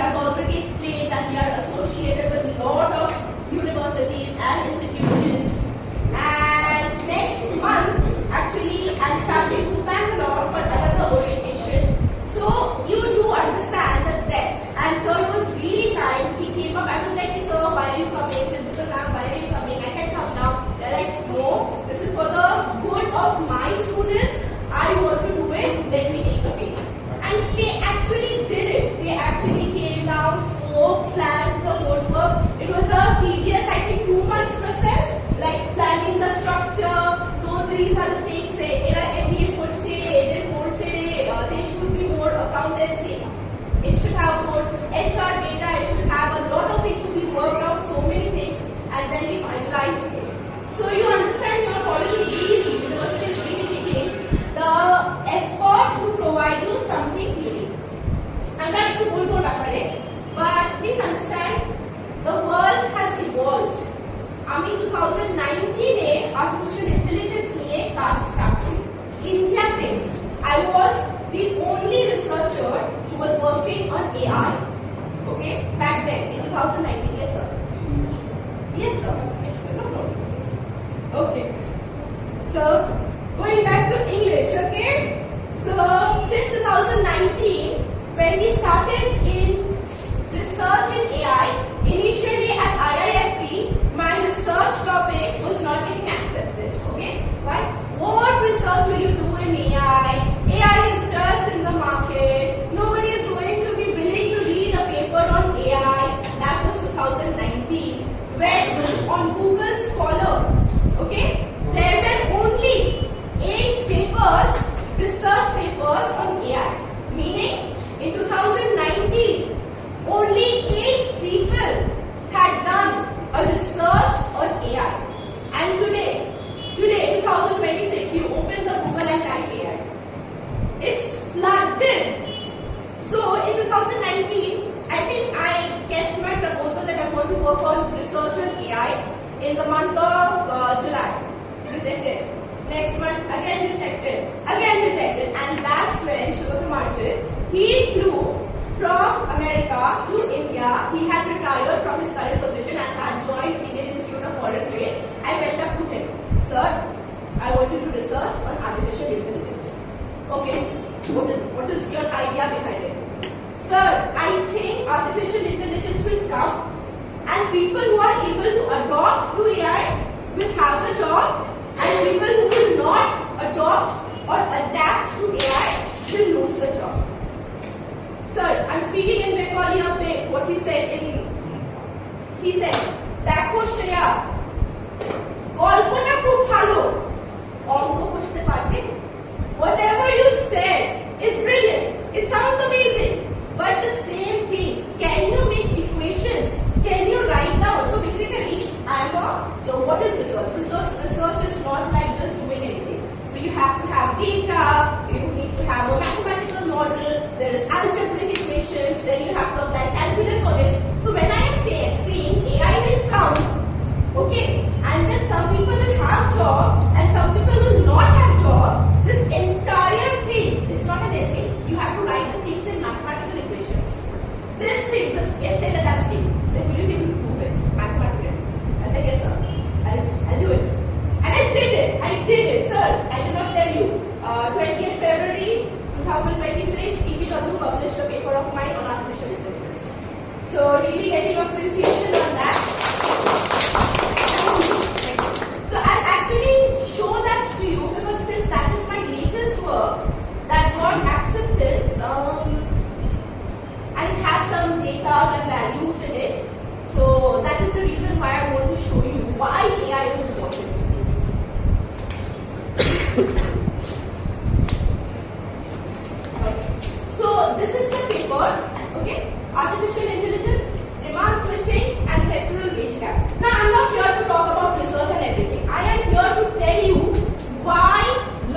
has already explained that we are associated with a lot of universities and institutions. And next month, actually, I'm traveling to Bangalore for another orientation. So you do understand the depth. And sir was really kind. He came up. I was like, hey, sir, why are you coming? Principal ma'am, why are you coming? I can come now. They're like, no, this is for the good of my students. I want to do it. Let me take the paper. And they actually did it. They actually came down, spoke, planned the coursework. It was a tedious, I think, 2 months process. Like planning the structure. No, these are the things. MBA there should be more accountancy. It should have more HR data. It should have a lot of things to be worked out. So many things, and then we finalize it. So you understand, your college is really, university is really taking the effort to provide you something unique. I'm not to pull about it, but please understand, the world has evolved. I mean, 2019 में artificial intelligence ने कार्य start की. India में, I was the only researcher who was working on AI. Okay, back then in 2019. Yes, sir. Yes, sir. Yes, sir. No problem. Okay. So going back to English. Okay. So since 2019, when we started in research in AI, initially at IIFP, my research topic was not getting accepted. Okay, right? What research will you do in AI? AI is just in the market. Nobody is going to be willing to read a paper on AI. That was 2019. When on Google Scholar, okay, there were only 8 papers, research papers on AI. Meaning, in 2019, only 8 people had done a research on AI. And today, 2026, you open the Google and type AI. It's flooded. So in 2019, I think I kept my proposal that I want to work on research on AI in the month of July. Rejected. Next month, again rejected. Again rejected. And that's when Shivakumarjit, he flew from America to India. He had retired from his current position and had joined Indian Institute of Foreign Trade. I went up to him. Sir, I want you to research on artificial intelligence. Okay, what is your idea behind it? Sir, I think artificial intelligence will come and people who are able to adopt to AI will have a job, and people who will not adopt or adapt to AI will lose the job. Sir, I'm speaking in Bengali a bit. What he said, Dekho Shreya, গল্পটা খুব ভালো, অঙ্ক কষতে পারবে. Whatever you said is brilliant. It sounds amazing. But the same thing, can you make equations? Can you write down? So basically, so what is research? Research is not like just doing anything. So you have to have data, you need to have a mathematical model, there is algebraic equations, then you have to apply calculus for this. So when I am saying AI will come, okay, and then some people will have job and some people will not have job, this entire thing, it's not an essay. You have to write the things in mathematical equations. This thing, this essay that I'm saying, then will you be able to prove it mathematically? I said, yes, sir. I'll do it. And I did it, sir. I did not tell you. 20th February 2026, EPW published a paper of mine on artificial intelligence. So really getting appreciation on that. So I'll actually show that to you because since that is my latest work that got acceptance and has some data and values in it. So that is the reason why I want to show you why AI is important. Okay. So this is the paper, okay? Artificial intelligence, demand switching and sectoral wage gap. Now I'm not here to talk about research and everything. I am here to tell you why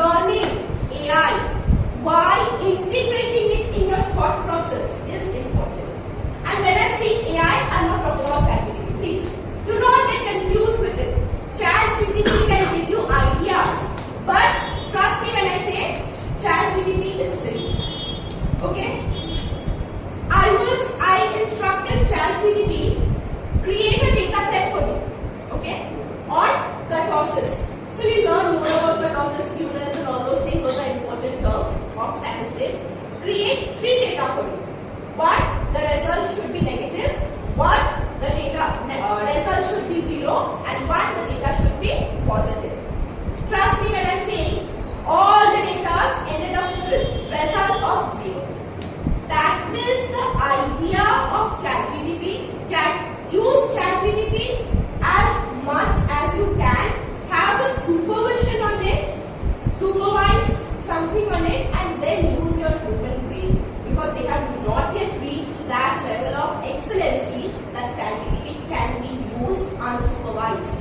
learning AI, why integrating it in your thought process is important. And when I say AI, I'm not talking about ChatGPT. Please do not get confused with it. ChatGPT can give you ideas, but trust me when I say ChatGPT is silly. Okay? I ChatGPT create a data set for you, okay, on kurtosis. So we learn more about kurtosis, skewness and all those things, those are important terms of statistics. Create 3 data for you. One, the result should be negative. One, the data result should be 0, and one, the data should be positive. Trust me when I'm saying all the data ended up with the result of 0. That is the idea of ChatGPT. Use ChatGPT as much as you can. Have a supervision on it, supervise something on it, and then use your human brain, because they have not yet reached that level of excellency that ChatGPT can be used unsupervised.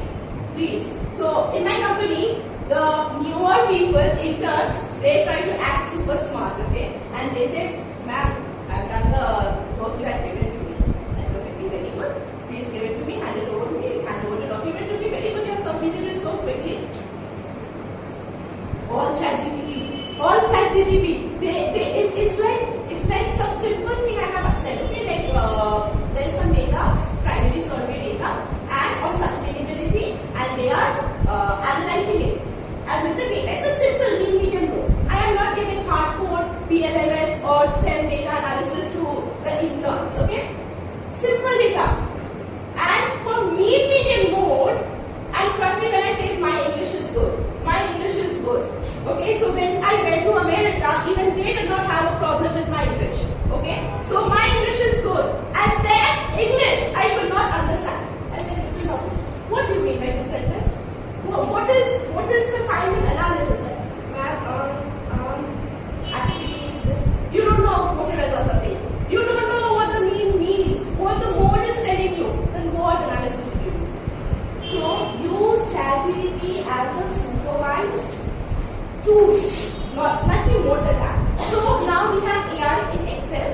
Please. So in my company, the newer people, interns, they try to act super smart, okay? And they say, ma'am, I've done the work you had given to me. I said, okay, very good. Please give it to me, hand it over to me, hand over the document to me. Very good, you have completed it so quickly. All ChatGPT. All ChatGPT. It's like some simple thing I have said. Okay, like there's some data, primary survey data, and on sustainability, and they are analyzing it. And with the data, it's a simple mean median mode. I am not giving hardcore PLMS or SEM data analysis to the interns. Okay, simple data. And for mean median mode, and trust me when I say my English is good. My English is good. Okay, so when I went to America, even they did not have a problem with my English. Okay, so my English is good, and their English I could not understand. I said, listen, what do you mean by this sentence? What is the final analysis? Actually, you don't know what your results are saying. You don't know what the mean means, what the mode is telling you. Then what analysis do you do? So use ChatGPT as a supervised tool, nothing more than that. So now we have AI in Excel,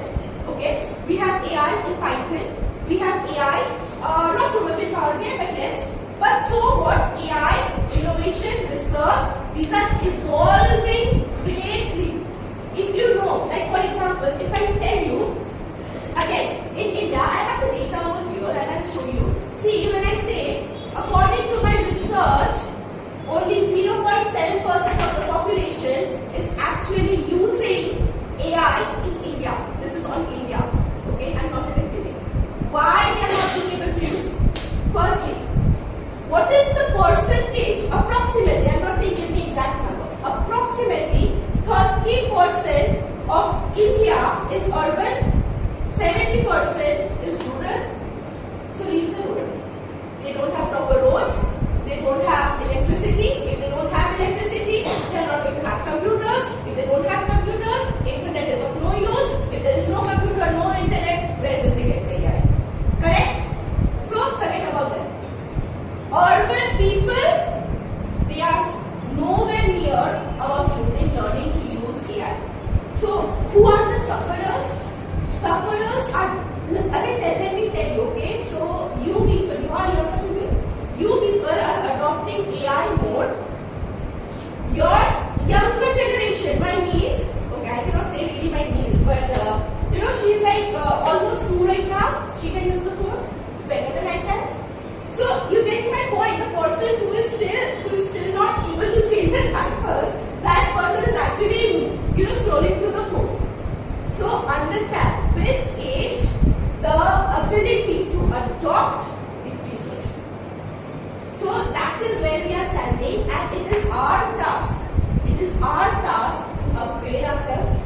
okay? We have AI in Python. We have AI, not so much in Power BI, but yes. But so what? AI, innovation, research, these are evolving greatly. If you know, like for example, if I tell you, again, in India, I have the data over here and I'll show you. See, when I say, according to my research, only 0.7% of the population is actually using AI in India. This is on India. Okay, I'm not even kidding. Why they are not being able to use? Firstly, what is the percentage? Approximately, I'm not saying give me exact numbers. Approximately 30% of India is urban, 70% is rural. So leave the rural. They don't have proper roads. They don't have electricity. If they don't have electricity, they are not going to have computers. If they don't have computers, internet is of no use. If there is no computer, no internet, where will they get the AI? Correct? So forget about them. Urban people, they are nowhere near about learning to use AI. So who are the sufferers? Sufferers are, let me tell you, okay? So you people, you are younger to me. You people are adopting AI mode. Your younger generation, my niece, okay, I cannot say really my niece, but she's like almost 2 right now. She can use the phone better than I can. So you get my point. The person who is still not able to change her diapers, that person is actually scrolling through the phone. So understand, with age, the ability to adopt increases. So that is where we are standing, and it is our task. It is our task to upgrade ourselves.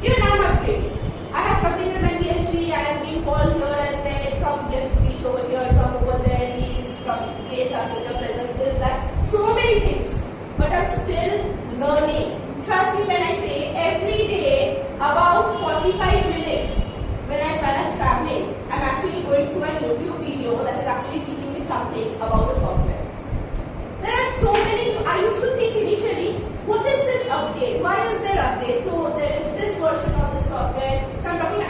Even I am upgrading. I have completed my PhD. I have been called here and there. Come give speech over here. Come over there. Please come grace us with your presence. This, that. So many things. But I'm still learning. Trust me when I say every day about 45 minutes when I'm traveling, I'm actually going through a YouTube video that is actually teaching me something about the software. There are so many. I used to think initially, what is this update? Why is there update? So there is this version of the software. So I'm talking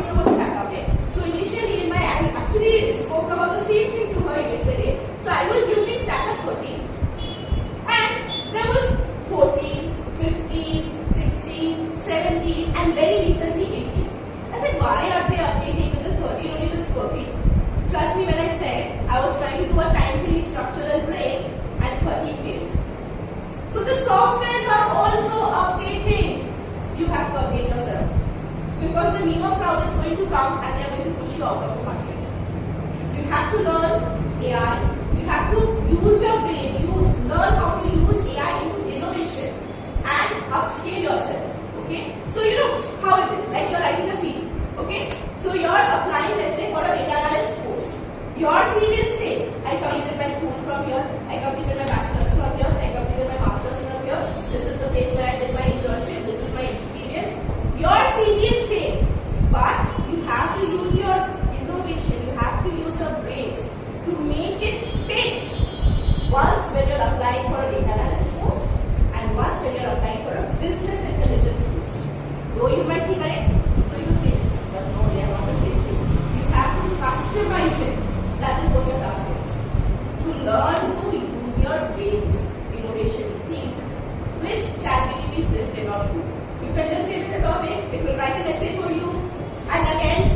about Stack update. So initially I actually spoke about the same thing to her yesterday. So I was using Stack 13, and there was 14, 15, 16, 17, and very recently 18. I said, why are they updating with the 13 only if it's working? softwares are also updating. You have to update yourself. Because the newer crowd is going to come and they are going to push you out of the market. So you have to learn AI. You have to use your brain. Learn how to use AI into innovation and upscale yourself. Okay. So you know how it is. Like you're writing a CV. Okay. So you're applying, let's say, for a data analyst post. Your CV will say, I completed my school from here. I completed my bachelor's from here. I completed my master's from here. This is the place where I did my internship. This is my experience. Your CV is same, but you have to use your innovation, you have to use your brains to make it fit. Once when you're applying for a data analyst post and once when you're applying for a business intelligence post. Though you might think, so you say, but no, they are not the same thing. You have to customize it. That is what your task is. To learn to use your brains, innovation, think, which ChatGPT still cannot do. You can just give it a topic, it will write an essay for you, and again